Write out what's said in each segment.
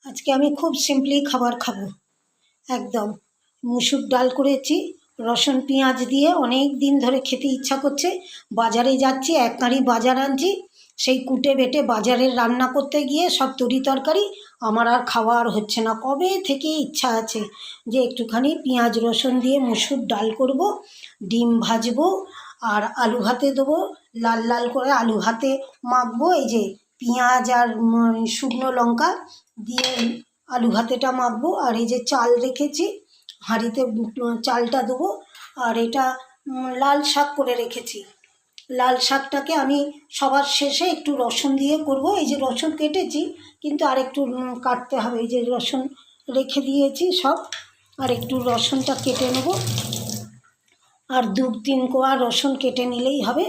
আজকে আমি খুব সিম্পলি খাবার খাবো একদম। মুসুর ডাল করেছি রসুন পেঁয়াজ দিয়ে, অনেক দিন ধরে খেতে ইচ্ছা করছে। বাজারে যাচ্ছি, এক কাঁড়ি বাজার আনছি, সেই কুটে বেটে বাজারের রান্না করতে গিয়ে সব তরি তরকারি আমার আর খাওয়া আর হচ্ছে না। কবে থেকে ইচ্ছা আছে যে একটুখানি পেঁয়াজ রসুন দিয়ে মুসুর ডাল করব, ডিম ভাজবো আর আলু ভাতে দেবো, লাল লাল করে আলু ভাতে মাখবো। এই যে পেঁয়াজ আর শুকনো লঙ্কা দিয়ে আলু ভাতেটা মাখবো। আর এই যে চাল রেখেছি হাঁড়িতে, চালটা দেবো। আর এটা লাল শাক করে রেখেছি, লাল শাকটাকে আমি সবার শেষে একটু রসুন দিয়ে করব। এই যে রসুন কেটেছি, কিন্তু আর একটু কাটতে হবে। এই যে রসুন রেখে দিয়েছি সব, আর একটু রসুনটা কেটে নেব। আর 2-3 কোয়া রসুন কেটে নিলেই হবে।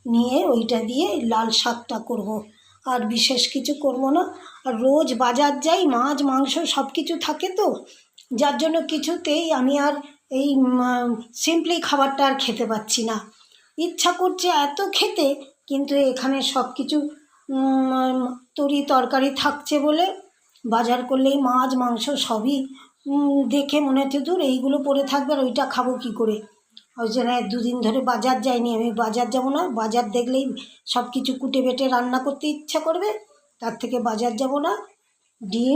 নিয়ে ওইটা দিয়ে লাল শাকটা করব, আর বিশেষ কিছু করব না। আর রোজ বাজার যাই, মাছ মাংস সব কিছু থাকে তো, যার জন্য কিছুতেই আমি আর এই সিম্পলি খাবারটা আর খেতে পাচ্ছি না। ইচ্ছা করছে এত খেতে, কিন্তু এখানে সব কিছু তরি তরকারি থাকছে বলে বাজার করলেই মাছ মাংস সবই দেখে মনে হচ্ছে দূর এইগুলো পড়ে থাকবে আর ওইটা খাবো কী করে। ওই জন্য 2 দিন ধরে বাজার যাইনি। আমি বাজার যাব না, বাজার দেখলেই সব কিছু কুটে বেটে রান্না করতে ইচ্ছা করবে, তার থেকে বাজার যাব না। ডিম